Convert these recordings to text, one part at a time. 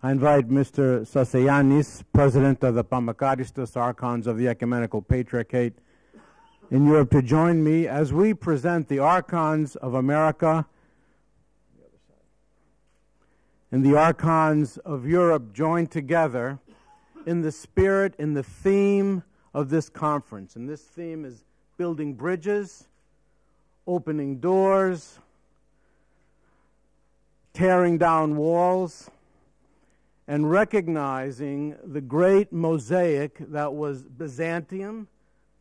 I invite Mr. Sasayanis, President of the Pamakaristos Archons of the Ecumenical Patriarchate in Europe, to join me as we present the Archons of America and the Archons of Europe joined together in the spirit, in the theme of this conference. And this theme is building bridges, opening doors, tearing down walls, and recognizing the great mosaic that was Byzantium,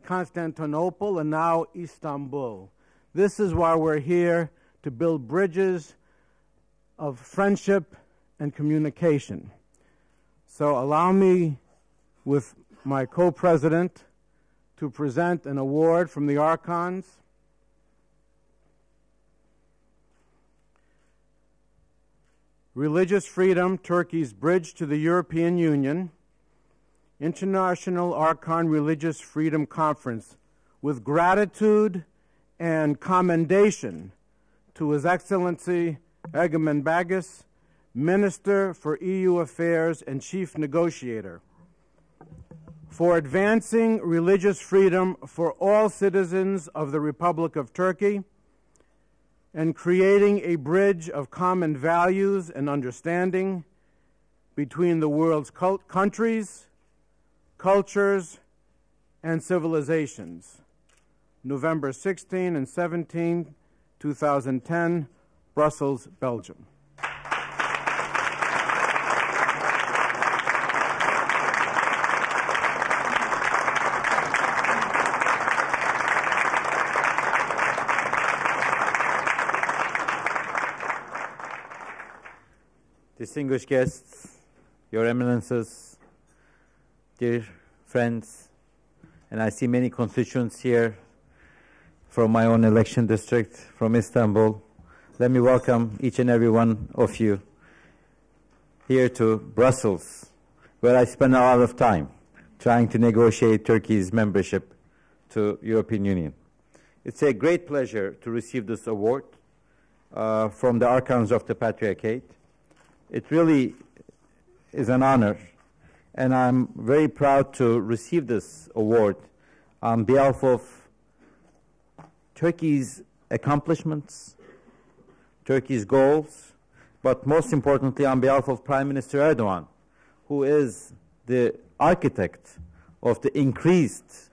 Constantinople, and now Istanbul. This is why we're here, to build bridges of friendship and communication. So allow me, with my co-president, to present an award from the Archons. Religious Freedom, Turkey's Bridge to the European Union, International Archon Religious Freedom Conference, with gratitude and commendation to His Excellency Egemen Bagis, Minister for EU Affairs and Chief Negotiator, for advancing religious freedom for all citizens of the Republic of Turkey and creating a bridge of common values and understanding between the world's countries, cultures, and civilizations. November 16 and 17, 2010, Brussels, Belgium. Distinguished guests, Your Eminences, dear friends, and I see many constituents here from my own election district, from Istanbul. Let me welcome each and every one of you here to Brussels, where I spend a lot of time trying to negotiate Turkey's membership to European Union. It's a great pleasure to receive this award from the Archons of the Patriarchate. It really is an honor, and I'm very proud to receive this award on behalf of Turkey's accomplishments, Turkey's goals, but most importantly on behalf of Prime Minister Erdogan, who is the architect of the increased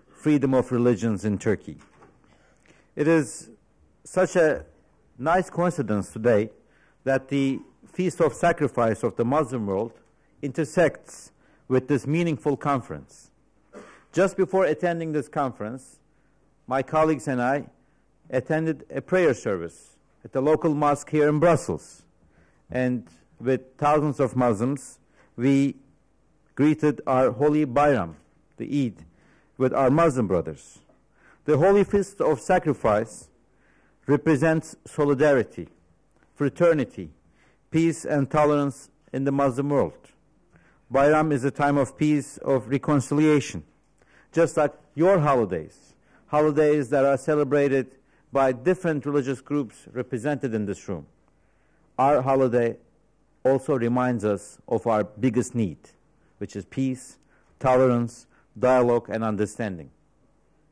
freedom of religions in Turkey. It is such a nice coincidence today that the Feast of Sacrifice of the Muslim world intersects with this meaningful conference. Just before attending this conference, my colleagues and I attended a prayer service at the local mosque here in Brussels. And with thousands of Muslims, we greeted our holy Bayram, the Eid, with our Muslim brothers. The Holy Feast of Sacrifice represents solidarity, fraternity, peace and tolerance in the Muslim world. Bayram is a time of peace, of reconciliation, just like your holidays, holidays that are celebrated by different religious groups represented in this room. Our holiday also reminds us of our biggest need, which is peace, tolerance, dialogue, and understanding,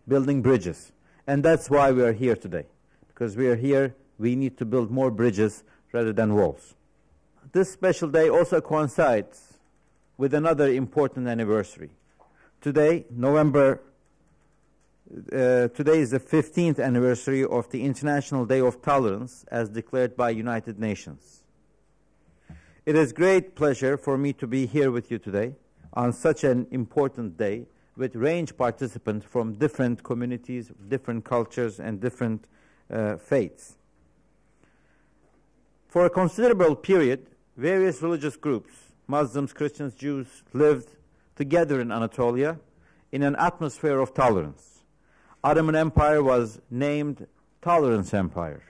building bridges. And that's why we are here today, because we are here. We need to build more bridges rather than walls. This special day also coincides with another important anniversary. Today, today is the 15th anniversary of the International Day of Tolerance as declared by United Nations. It is great pleasure for me to be here with you today on such an important day with range participants from different communities, different cultures, and different faiths. For a considerable period, various religious groups, Muslims, Christians, Jews, lived together in Anatolia in an atmosphere of tolerance. Ottoman Empire was named Tolerance Empire.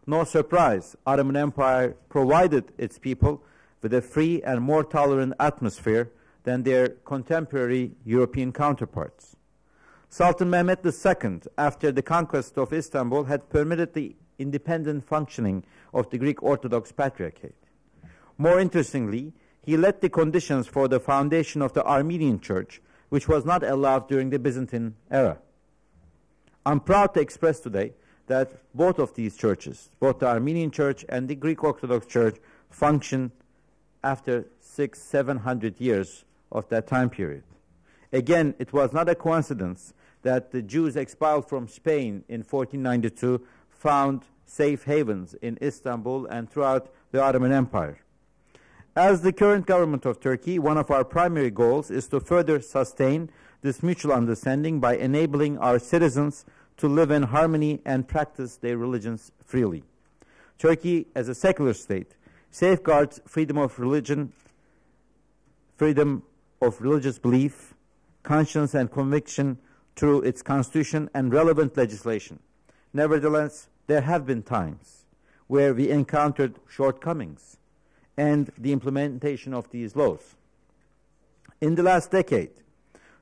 No surprise, Ottoman Empire provided its people with a free and more tolerant atmosphere than their contemporary European counterparts. Sultan Mehmed II, after the conquest of Istanbul, had permitted the independent functioning of the Greek Orthodox Patriarchate. More interestingly, he laid the conditions for the foundation of the Armenian Church, which was not allowed during the Byzantine era. I'm proud to express today that both of these churches, both the Armenian Church and the Greek Orthodox Church, function after 600-700 years of that time period. Again, it was not a coincidence that the Jews expelled from Spain in 1492 found safe havens in Istanbul and throughout the Ottoman Empire. As the current government of Turkey, one of our primary goals is to further sustain this mutual understanding by enabling our citizens to live in harmony and practice their religions freely. Turkey, as a secular state, safeguards freedom of religion, freedom of religious belief, conscience and conviction through its constitution and relevant legislation. Nevertheless, there have been times where we encountered shortcomings and the implementation of these laws. In the last decade,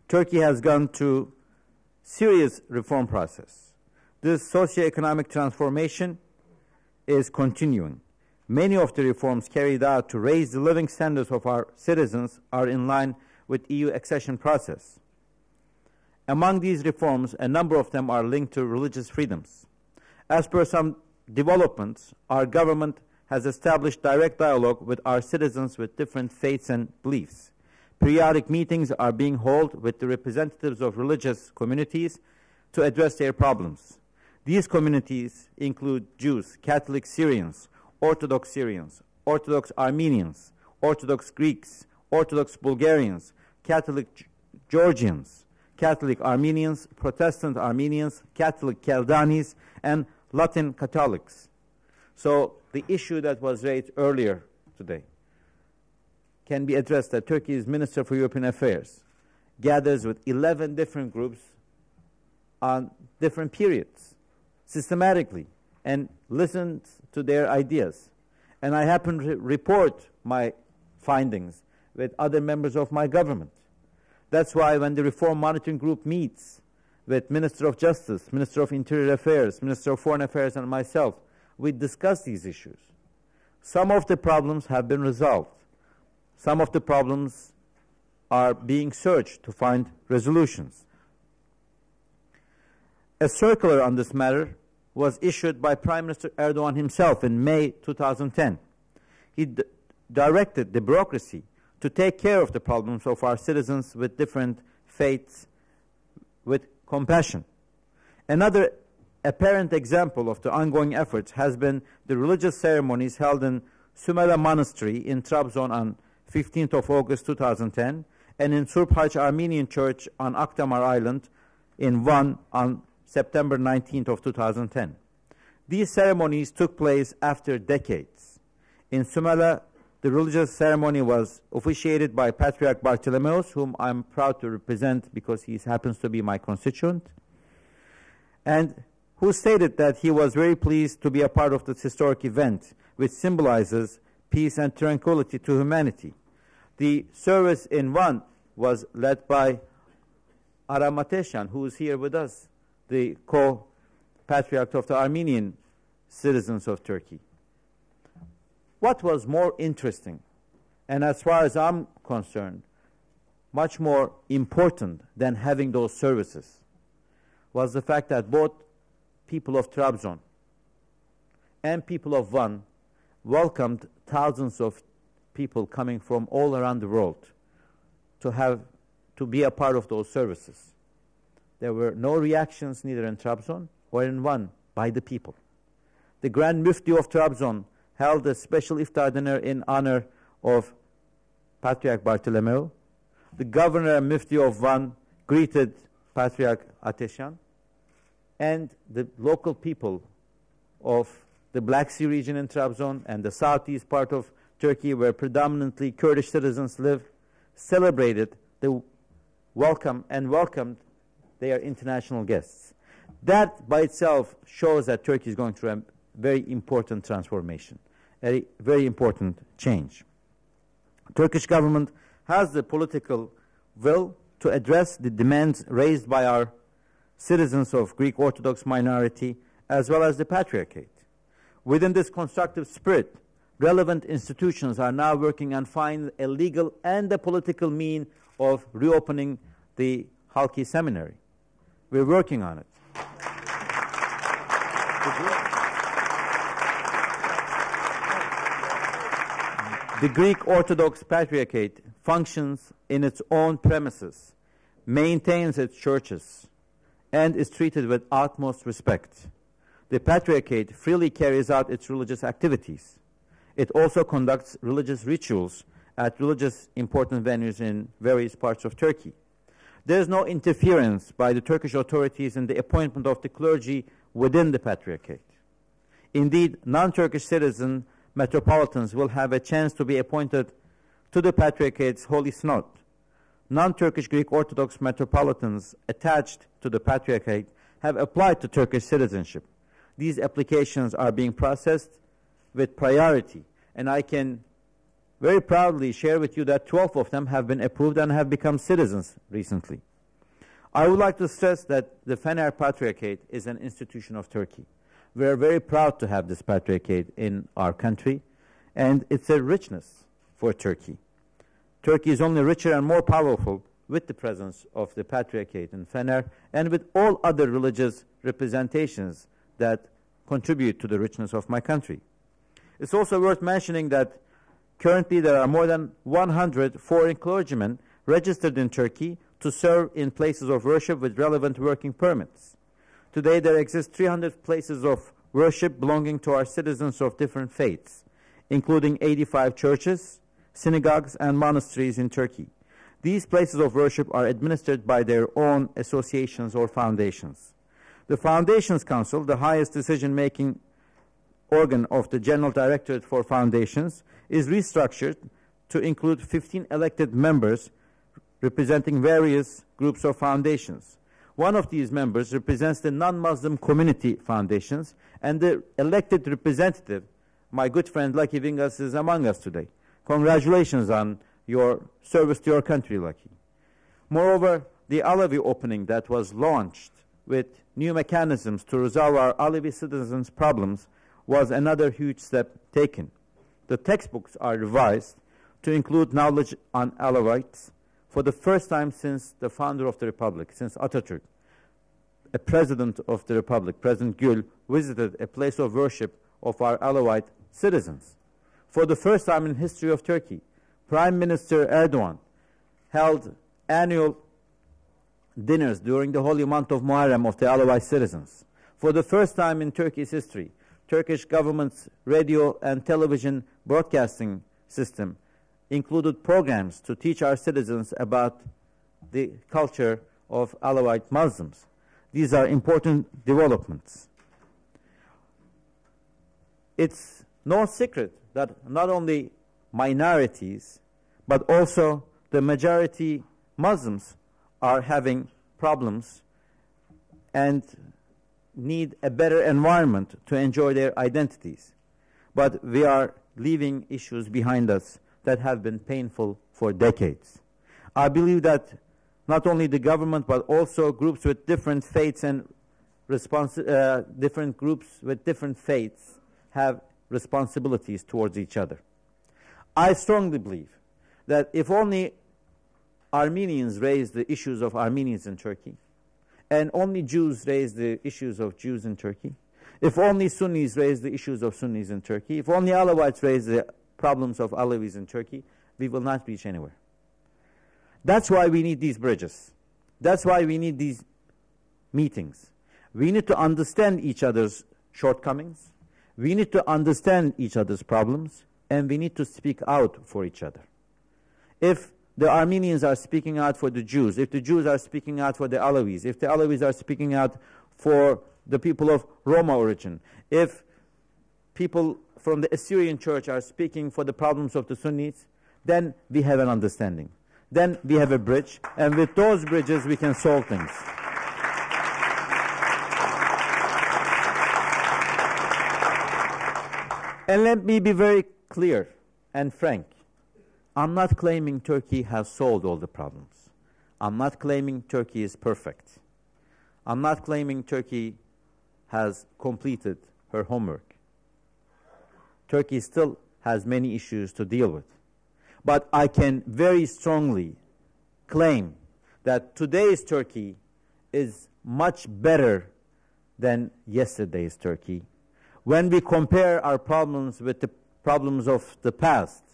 Turkey has gone through serious reform process. This socio-economic transformation is continuing. Many of the reforms carried out to raise the living standards of our citizens are in line with EU accession process. Among these reforms, a number of them are linked to religious freedoms. As per some developments, our government has established direct dialogue with our citizens with different faiths and beliefs. Periodic meetings are being held with the representatives of religious communities to address their problems. These communities include Jews, Catholic Syrians, Orthodox Armenians, Orthodox Greeks, Orthodox Bulgarians, Catholic Georgians, Catholic Armenians, Protestant Armenians, Catholic Chaldanis, and Latin Catholics. So the issue that was raised earlier today can be addressed that Turkey's Minister for European Affairs gathers with 11 different groups on different periods, systematically, and listens to their ideas. And I happen to report my findings with other members of my government. That's why when the Reform Monitoring Group meets with Minister of Justice, Minister of Interior Affairs, Minister of Foreign Affairs, and myself, we discuss these issues. Some of the problems have been resolved. Some of the problems are being searched to find resolutions. A circular on this matter was issued by Prime Minister Erdogan himself in May 2010. He directed the bureaucracy to take care of the problems of our citizens with different faiths with compassion. Another apparent example of the ongoing efforts has been the religious ceremonies held in Sümele Monastery in Trabzon on 15th of August 2010 and in Surphaç Armenian Church on Akdamar Island in Van on September 19th of 2010. These ceremonies took place after decades. In Sümele, the religious ceremony was officiated by Patriarch Bartholomeus, whom I'm proud to represent because he happens to be my constituent, and who stated that he was very pleased to be a part of this historic event, which symbolizes peace and tranquility to humanity. The service in Van was led by Aram Ateşyan, who is here with us, the co-patriarch of the Armenian citizens of Turkey. What was more interesting, and as far as I'm concerned, much more important than having those services, was the fact that both people of Trabzon and people of Van welcomed thousands of people coming from all around the world to be a part of those services. There were no reactions neither in Trabzon or in Van by the people. The Grand Mufti of Trabzon held a special iftar dinner in honor of Patriarch Bartholomew. The Governor and Mufti of Van greeted Patriarch Ateşyan, and the local people of the Black Sea region in Trabzon and the southeast part of Turkey, where predominantly Kurdish citizens live, celebrated the welcome and welcomed their international guests. That by itself shows that Turkey is going through a very important transformation, a very important change. Turkish government has the political will to address the demands raised by our citizens of Greek Orthodox minority as well as the Patriarchate. Within this constructive spirit, relevant institutions are now working on finding a legal and a political mean of reopening the Halki Seminary. We're working on it. The Greek Orthodox Patriarchate functions in its own premises, maintains its churches, and is treated with utmost respect. The Patriarchate freely carries out its religious activities. It also conducts religious rituals at religious important venues in various parts of Turkey. There is no interference by the Turkish authorities in the appointment of the clergy within the Patriarchate. Indeed, non-Turkish citizen metropolitans will have a chance to be appointed to the Patriarchate's Holy Synod. Non-Turkish Greek Orthodox metropolitans attached to the Patriarchate have applied to Turkish citizenship. These applications are being processed with priority, and I can very proudly share with you that 12 of them have been approved and have become citizens recently. I would like to stress that the Fener Patriarchate is an institution of Turkey. We are very proud to have this Patriarchate in our country, and it's a richness for Turkey. Turkey is only richer and more powerful with the presence of the Patriarchate in Fener and with all other religious representations that contribute to the richness of my country. It's also worth mentioning that currently there are more than 100 foreign clergymen registered in Turkey to serve in places of worship with relevant working permits. Today there exist 300 places of worship belonging to our citizens of different faiths, including 85 churches, synagogues, and monasteries in Turkey. These places of worship are administered by their own associations or foundations. The Foundations Council, the highest decision-making organ of the General Directorate for Foundations, is restructured to include 15 elected members representing various groups of foundations. One of these members represents the non-Muslim community foundations, and the elected representative, my good friend Lucky Vingas, is among us today. Congratulations on your service to your country, Lucky. Moreover, the Alevi opening that was launched with new mechanisms to resolve our Alevi citizens' problems was another huge step taken. The textbooks are revised to include knowledge on Alevites for the first time since the founder of the Republic, since Atatürk. A president of the Republic, President Gül, visited a place of worship of our Alevite citizens. For the first time in history of Turkey, Prime Minister Erdogan held annual dinners during the holy month of Muharrem of the Alevite citizens. For the first time in Turkey's history, Turkish government's radio and television broadcasting system included programs to teach our citizens about the culture of Alevite Muslims. These are important developments. It's no secret that not only minorities, but also the majority Muslims are having problems and need a better environment to enjoy their identities. But we are leaving issues behind us that have been painful for decades. I believe that not only the government, but also groups with different faiths and different groups with different faiths have responsibilities towards each other. I strongly believe that if only Armenians raise the issues of Armenians in Turkey, and only Jews raise the issues of Jews in Turkey, if only Sunnis raise the issues of Sunnis in Turkey, if only Alevites raise the problems of Alevis in Turkey, we will not reach anywhere. That's why we need these bridges. That's why we need these meetings. We need to understand each other's shortcomings. We need to understand each other's problems, and we need to speak out for each other. If the Armenians are speaking out for the Jews, if the Jews are speaking out for the Alevis, if the Alevis are speaking out for the people of Roma origin, if people from the Assyrian church are speaking for the problems of the Sunnis, then we have an understanding. Then we have a bridge, and with those bridges we can solve things. And let me be very clear and frank. I'm not claiming Turkey has solved all the problems. I'm not claiming Turkey is perfect. I'm not claiming Turkey has completed her homework. Turkey still has many issues to deal with. But I can very strongly claim that today's Turkey is much better than yesterday's Turkey. When we compare our problems with the problems of the past,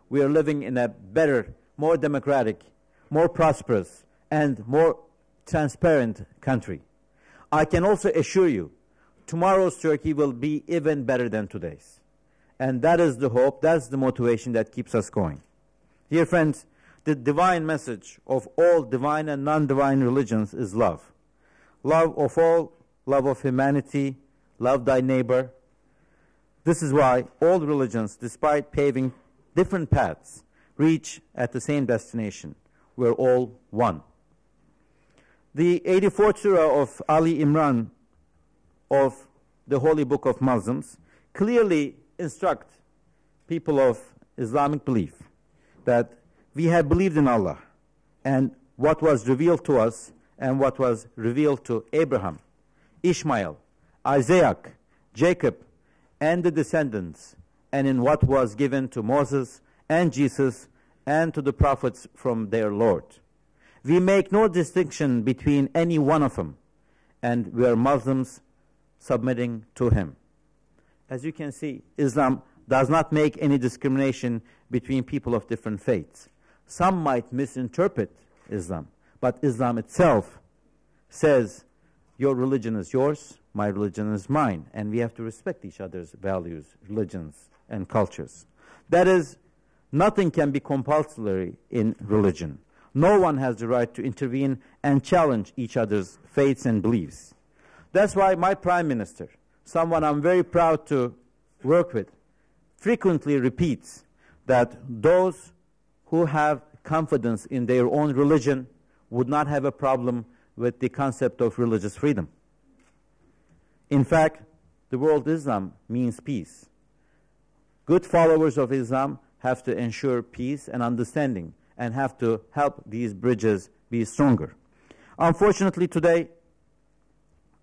we are living in a better, more democratic, more prosperous, and more transparent country. I can also assure you, tomorrow's Turkey will be even better than today's. And that is the hope, that's the motivation that keeps us going. Dear friends, the divine message of all divine and non-divine religions is love. Love of all, love of humanity, love thy neighbor. This is why all religions, despite paving different paths, reach at the same destination. We're all one. The 84th surah of Ali Imran of the Holy Book of Muslims clearly instruct people of Islamic belief that we have believed in Allah and what was revealed to us and what was revealed to Abraham, Ishmael, Isaac, Jacob, and the descendants, and in what was given to Moses and Jesus and to the prophets from their Lord. We make no distinction between any one of them, and we are Muslims submitting to him. As you can see, Islam does not make any discrimination between people of different faiths. Some might misinterpret Islam, but Islam itself says, your religion is yours, my religion is mine, and we have to respect each other's values, religions, and cultures. That is, nothing can be compulsory in religion. No one has the right to intervene and challenge each other's faiths and beliefs. That's why my Prime Minister, someone I'm very proud to work with, frequently repeats that those who have confidence in their own religion would not have a problem with the concept of religious freedom. In fact, the word Islam means peace. Good followers of Islam have to ensure peace and understanding and have to help these bridges be stronger. Unfortunately, today,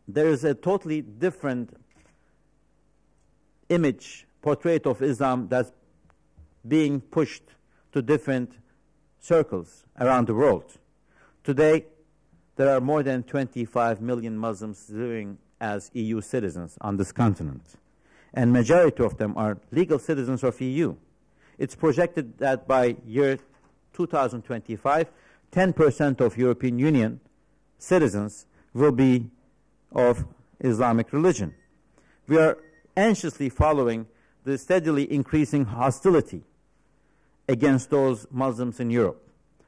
there is a totally different image, portrait of Islam that's being pushed to different circles around the world. Today, there are more than 25 million Muslims living as EU citizens on this continent, and majority of them are legal citizens of EU. It's projected that by year 2025, 10% of European Union citizens will be of Islamic religion. We are anxiously following the steadily increasing hostility against those Muslims in Europe.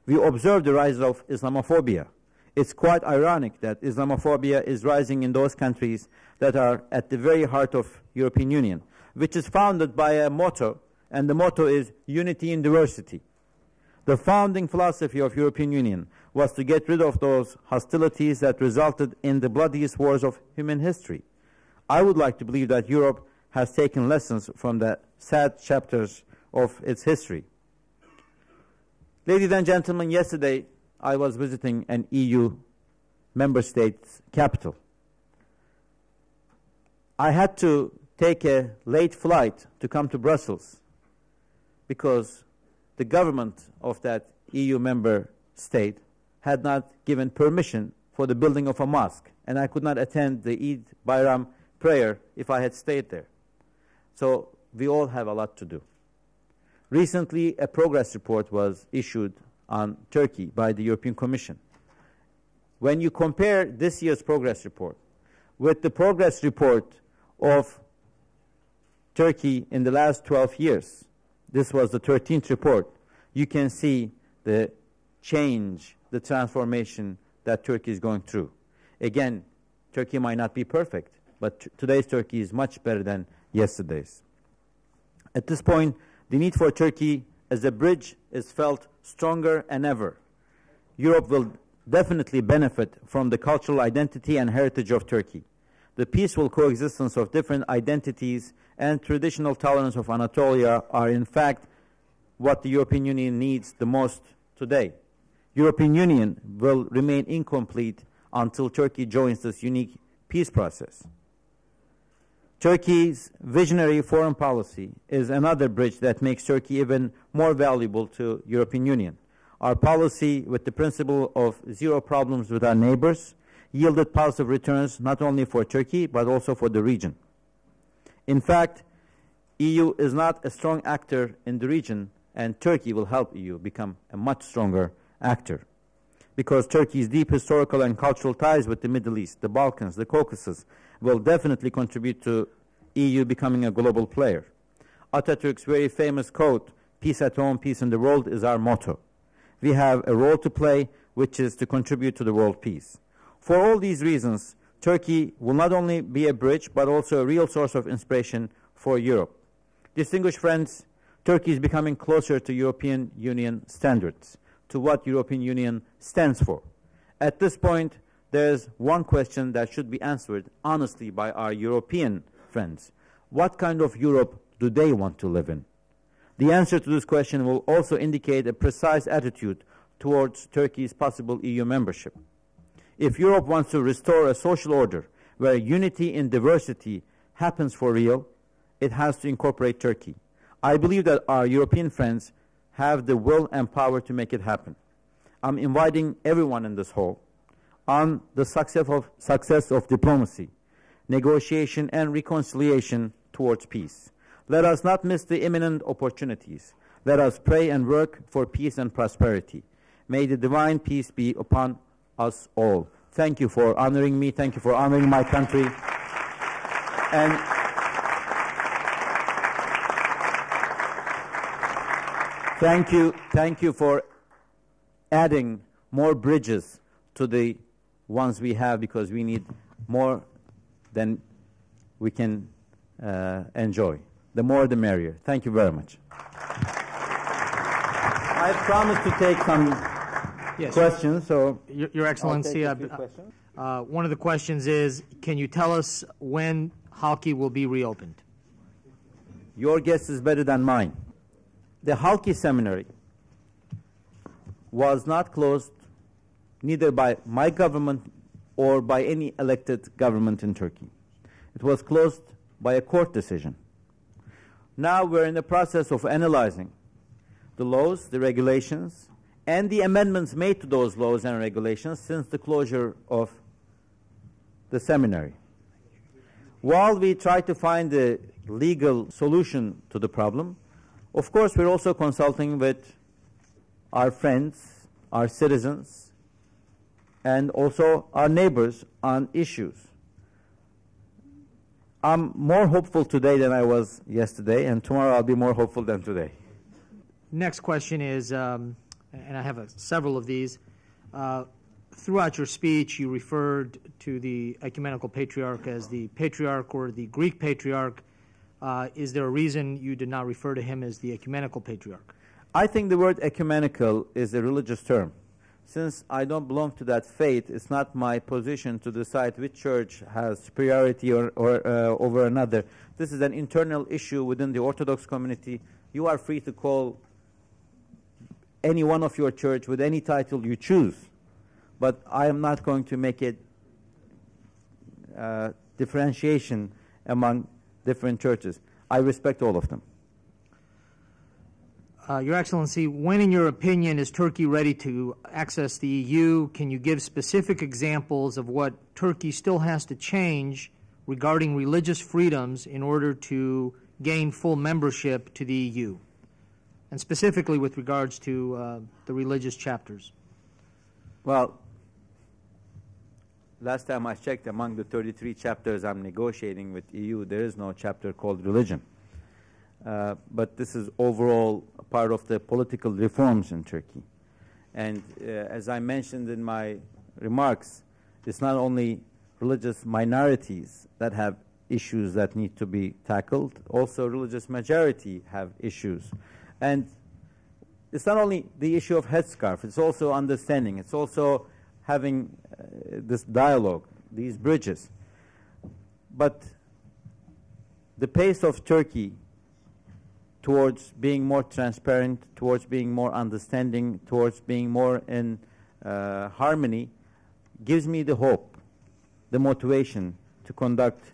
We observe the rise of Islamophobia. It's quite ironic that Islamophobia is rising in those countries that are at the very heart of European Union, which is founded by a motto, and the motto is unity in diversity. The founding philosophy of European Union was to get rid of those hostilities that resulted in the bloodiest wars of human history. I would like to believe that Europe has taken lessons from the sad chapters of its history. Ladies and gentlemen, yesterday I was visiting an EU member state's capital. I had to take a late flight to come to Brussels because the government of that EU member state had not given permission for the building of a mosque, and I could not attend the Eid Bayram prayer if I had stayed there. So we all have a lot to do. Recently, a progress report was issued on Turkey by the European Commission. When you compare this year's progress report with the progress report of Turkey in the last 12 years, this was the 13th report, you can see the change, the transformation that Turkey is going through. Again, Turkey might not be perfect, but today's Turkey is much better than yesterday's. At this point, the need for Turkey as a bridge is felt stronger than ever. Europe will definitely benefit from the cultural identity and heritage of Turkey. The peaceful coexistence of different identities and traditional tolerance of Anatolia are in fact what the European Union needs the most today. European Union will remain incomplete until Turkey joins this unique peace process. Turkey's visionary foreign policy is another bridge that makes Turkey even more valuable to European Union. Our policy with the principle of zero problems with our neighbors yielded positive returns not only for Turkey but also for the region. In fact, EU is not a strong actor in the region, and Turkey will help EU become a much stronger actor, because Turkey's deep historical and cultural ties with the Middle East, the Balkans, the Caucasus will definitely contribute to EU becoming a global player. Atatürk's very famous quote, "Peace at home, peace in the world," is our motto. We have a role to play, which is to contribute to the world peace. For all these reasons, Turkey will not only be a bridge, but also a real source of inspiration for Europe. Distinguished friends, Turkey is becoming closer to European Union standards, to what European Union stands for. At this point, there is one question that should be answered honestly by our European friends. What kind of Europe do they want to live in? The answer to this question will also indicate a precise attitude towards Turkey's possible EU membership. If Europe wants to restore a social order where unity in diversity happens for real, it has to incorporate Turkey. I believe that our European friends have the will and power to make it happen. I'm inviting everyone in this hall on the success of diplomacy, negotiation, and reconciliation towards peace. Let us not miss the imminent opportunities. Let us pray and work for peace and prosperity. May the divine peace be upon us all. Thank you for honoring me. Thank you for honoring my country. And thank you for adding more bridges to the ones we have, because we need more than we can enjoy. The more the merrier. Thank you very much. I promised to take some questions. So, Your Excellency, one of the questions is, can you tell us when Halki will be reopened? Your guess is better than mine. The Halki Seminary was not closed neither by my government or by any elected government in Turkey. It was closed by a court decision. Now we're in the process of analyzing the laws, the regulations, and the amendments made to those laws and regulations since the closure of the seminary. While we try to find a legal solution to the problem, of course we're also consulting with our friends, our citizens, and also our neighbors on issues. I'm more hopeful today than I was yesterday, and tomorrow I'll be more hopeful than today. Next question is, and I have several of these. Throughout your speech, you referred to the Ecumenical Patriarch as the Patriarch or the Greek Patriarch. Is there a reason you did not refer to him as the Ecumenical Patriarch? I think the word ecumenical is a religious term. Since I don't belong to that faith, it's not my position to decide which church has superiority or over another. This is an internal issue within the Orthodox community. You are free to call any one of your church with any title you choose, but I am not going to make a differentiation among different churches. I respect all of them. Your Excellency, when, in your opinion, is Turkey ready to access the EU? Can you give specific examples of what Turkey still has to change regarding religious freedoms in order to gain full membership to the EU? And specifically with regards to the religious chapters. Well, last time I checked, among the 33 chapters I'm negotiating with EU, there is no chapter called religion. But this is overall a part of the political reforms in Turkey. And as I mentioned in my remarks, it's not only religious minorities that have issues that need to be tackled, also religious majority have issues. And it's not only the issue of headscarf, it's also understanding, it's also having this dialogue, these bridges. But the pace of Turkey towards being more transparent, towards being more understanding, towards being more in harmony, gives me the hope, the motivation to conduct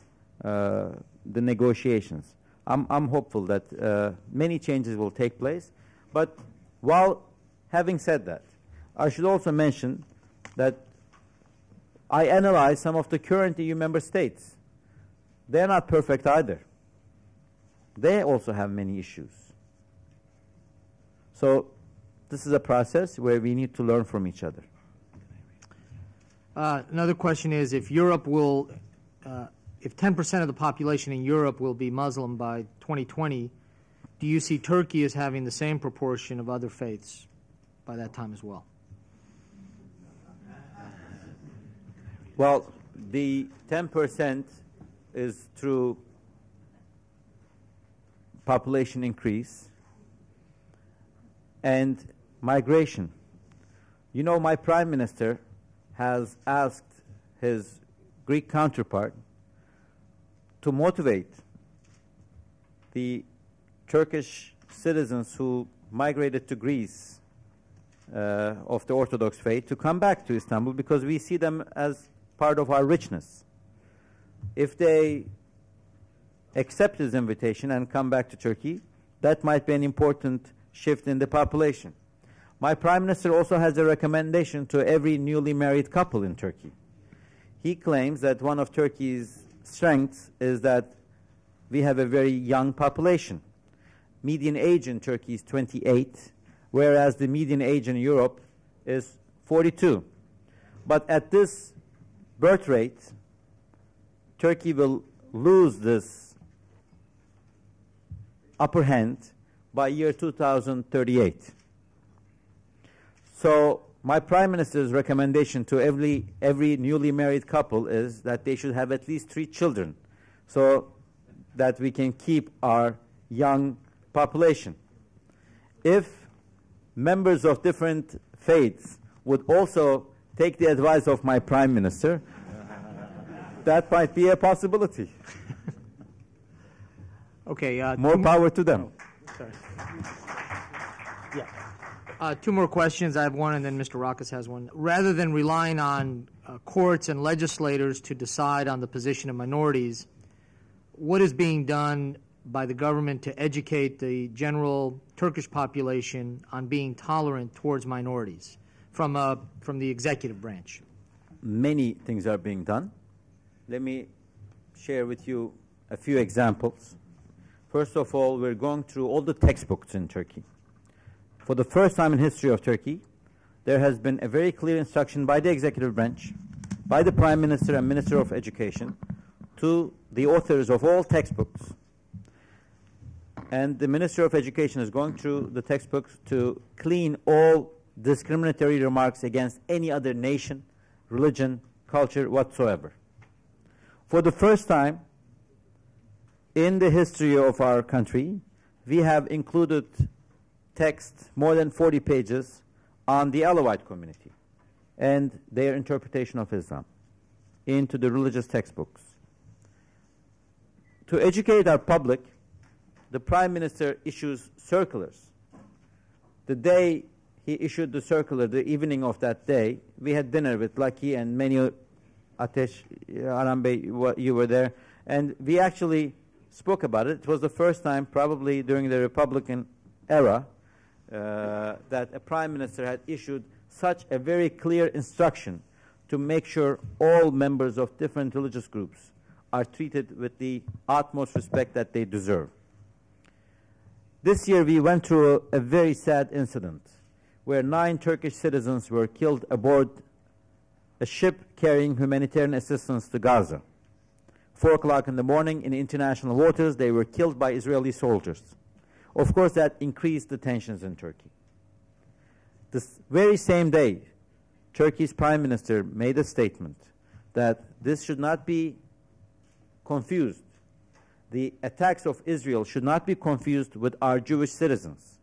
the negotiations. I'm hopeful that many changes will take place. But while having said that, I should also mention that I analyzed some of the current EU member states. They're not perfect either. They also have many issues. So this is a process where we need to learn from each other. Another question is, if Europe will, if 10% of the population in Europe will be Muslim by 2020, do you see Turkey as having the same proportion of other faiths by that time as well? Well, the 10% is through population increase and migration. You know, my Prime Minister has asked his Greek counterpart to motivate the Turkish citizens who migrated to Greece of the Orthodox faith to come back to Istanbul, because we see them as part of our richness. If they accept his invitation and come back to Turkey, that might be an important shift in the population. My Prime Minister also has a recommendation to every newly married couple in Turkey. He claims that one of Turkey's strengths is that we have a very young population. Median age in Turkey is 28, whereas the median age in Europe is 42. But at this birth rate, Turkey will lose this upper hand by year 2038. So my Prime Minister's recommendation to every newly married couple is that they should have at least 3 children so that we can keep our young population. If members of different faiths would also take the advice of my Prime Minister, that might be a possibility. Okay. More power to them. Sorry. Yeah. 2 more questions. I have one, and then Mr. Rakas has one. Rather than relying on courts and legislators to decide on the position of minorities, what is being done by the government to educate the general Turkish population on being tolerant towards minorities from the executive branch? Many things are being done. Let me share with you a few examples. First of all, we're going through all the textbooks in Turkey. For the first time in history of Turkey, there has been a very clear instruction by the executive branch, by the Prime Minister and Minister of Education, to the authors of all textbooks. And the Minister of Education is going through the textbooks to clean all discriminatory remarks against any other nation, religion, culture, whatsoever. For the first time in the history of our country, we have included text, more than 40 pages, on the Alawite community and their interpretation of Islam into the religious textbooks. To educate our public, the Prime Minister issues circulars. The day he issued the circular, the evening of that day, we had dinner with Lucky and many, Atesh, Aram, you were there, and we actually spoke about it. It was the first time, probably during the Republican era, that a Prime Minister had issued such a very clear instruction to make sure all members of different religious groups are treated with the utmost respect that they deserve. This year we went through a very sad incident where 9 Turkish citizens were killed aboard a ship carrying humanitarian assistance to Gaza. 4 o'clock in the morning in international waters, they were killed by Israeli soldiers. Of course, that increased the tensions in Turkey. This very same day, Turkey's Prime Minister made a statement that this should not be confused. The attacks of Israel should not be confused with our Jewish citizens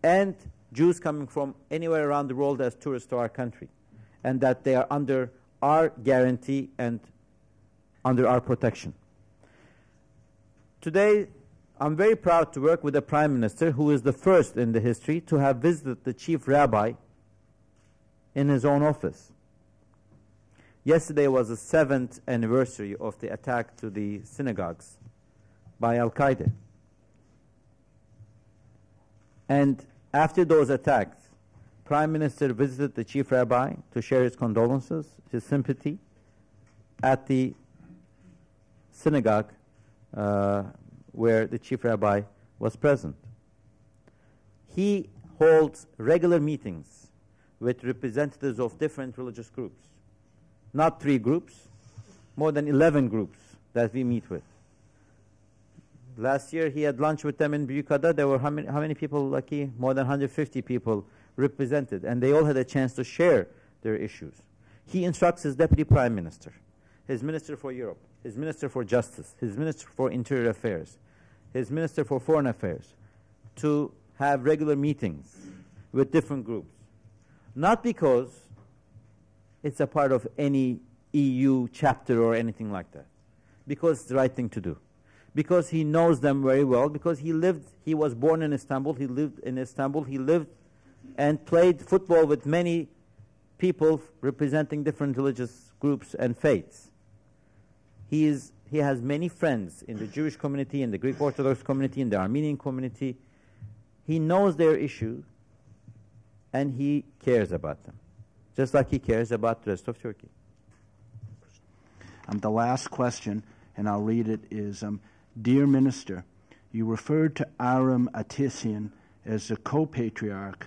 and Jews coming from anywhere around the world as tourists to our country, and that they are under our guarantee and under our protection. Today, I'm very proud to work with a Prime Minister who is the first in the history to have visited the Chief Rabbi in his own office. Yesterday was the 7th anniversary of the attack to the synagogues by Al-Qaeda. And after those attacks, Prime Minister visited the Chief Rabbi to share his condolences, his sympathy, at the synagogue where the Chief Rabbi was present. He holds regular meetings with representatives of different religious groups. Not 3 groups, more than 11 groups that we meet with. Last year he had lunch with them in Büyükada. There were how many people, Lucky? More than 150 people represented, and they all had a chance to share their issues. He instructs his Deputy Prime Minister, his Minister for Europe, his Minister for Justice, his Minister for Interior Affairs, his Minister for Foreign Affairs, to have regular meetings with different groups. Not because it's a part of any EU chapter or anything like that, because it's the right thing to do. Because he knows them very well, because he was born in Istanbul, he lived in Istanbul, he lived and played football with many people representing different religious groups and faiths. He has many friends in the Jewish community, in the Greek Orthodox community, in the Armenian community. He knows their issue, and he cares about them, just like he cares about the rest of Turkey. The last question, and I'll read it, is, Dear Minister, you referred to Aram Atisyan as the co-patriarch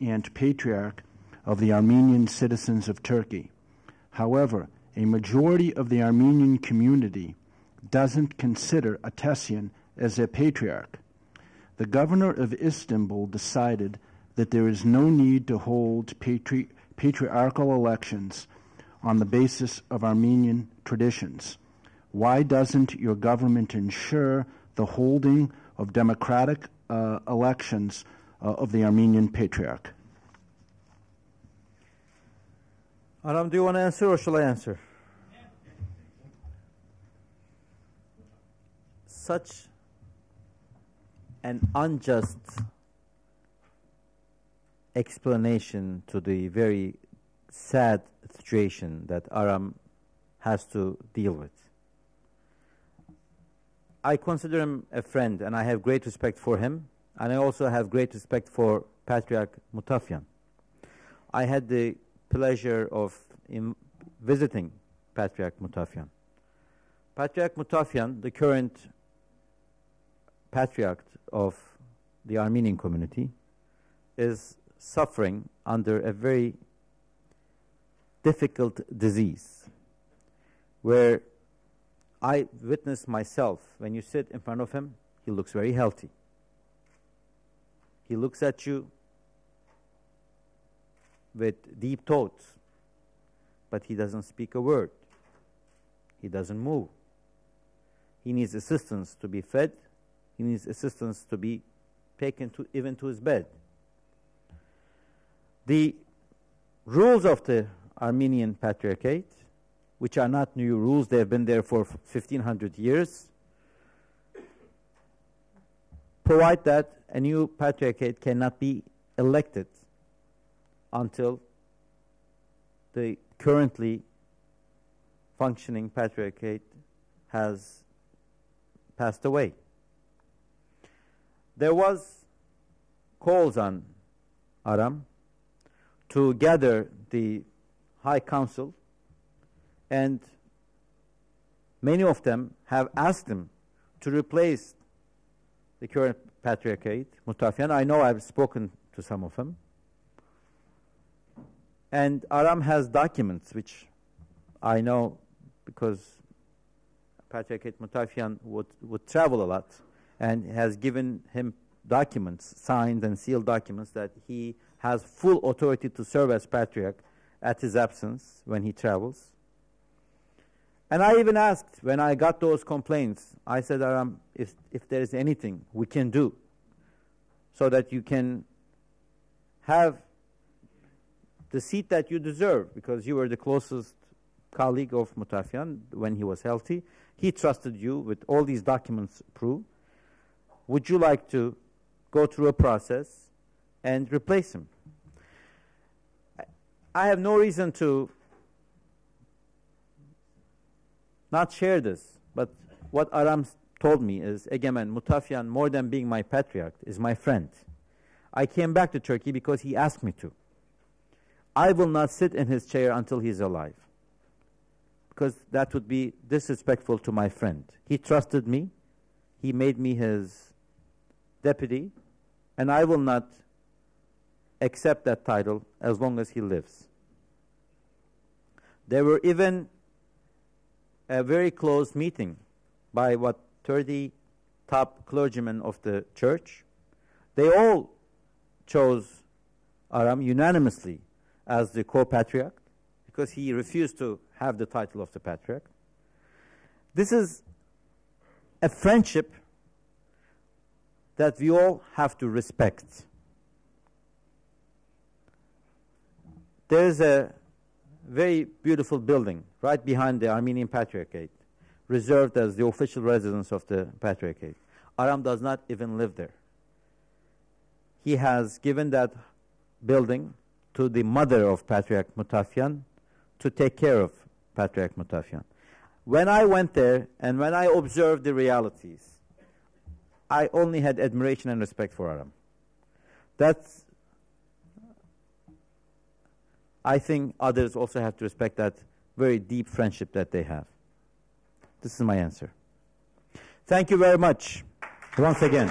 and patriarch of the Armenian citizens of Turkey. However, a majority of the Armenian community doesn't consider Atisyan as a patriarch. The governor of Istanbul decided that there is no need to hold patriarchal elections on the basis of Armenian traditions. Why doesn't your government ensure the holding of democratic elections of the Armenian Patriarch? Aram, do you want to answer or shall I answer? Such an unjust explanation to the very sad situation that Aram has to deal with. I consider him a friend, and I have great respect for him, and I also have great respect for Patriarch Mutafyan. I had the pleasure of visiting Patriarch Mutafyan. Patriarch Mutafyan, the current patriarch of the Armenian community, is suffering under a very difficult disease, where I witnessed myself, when you sit in front of him, he looks very healthy. He looks at you with deep thoughts, but he doesn't speak a word. He doesn't move. He needs assistance to be fed. He needs assistance to be taken to even to his bed. The rules of the Armenian Patriarchate, which are not new rules, they have been there for 1,500 years, provide that a new patriarchate cannot be elected until the currently functioning patriarchate has passed away. There was calls on Aram to gather the High Council, and many of them have asked him to replace the current patriarchate, Mutafyan. I know I've spoken to some of them. And Aram has documents, which I know because Patriarchate Mutafyan would travel a lot, and has given him documents, signed and sealed documents, that he has full authority to serve as patriarch at his absence when he travels. And I even asked, when I got those complaints, I said, Aram, if there is anything we can do so that you can have the seat that you deserve, because you were the closest colleague of Mutafyan when he was healthy. He trusted you with all these documents proved. Would you like to go through a process and replace him? I have no reason to not share this, but what Aram told me is, Egemen, Mutafyan, more than being my patriarch, is my friend. I came back to Turkey because he asked me to. I will not sit in his chair until he's alive, because that would be disrespectful to my friend. He trusted me. He made me his deputy, and I will not accept that title as long as he lives. There were even a very close meeting by 30 top clergymen of the church. They all chose Aram unanimously as the co-patriarch because he refused to have the title of the patriarch. This is a friendship that we all have to respect. There is a very beautiful building right behind the Armenian Patriarchate, reserved as the official residence of the Patriarchate. Aram does not even live there. He has given that building to the mother of Patriarch Mutafyan to take care of Patriarch Mutafyan. When I went there and when I observed the realities, I only had admiration and respect for Aram. That's, I think others also have to respect that very deep friendship that they have. This is my answer. Thank you very much once again.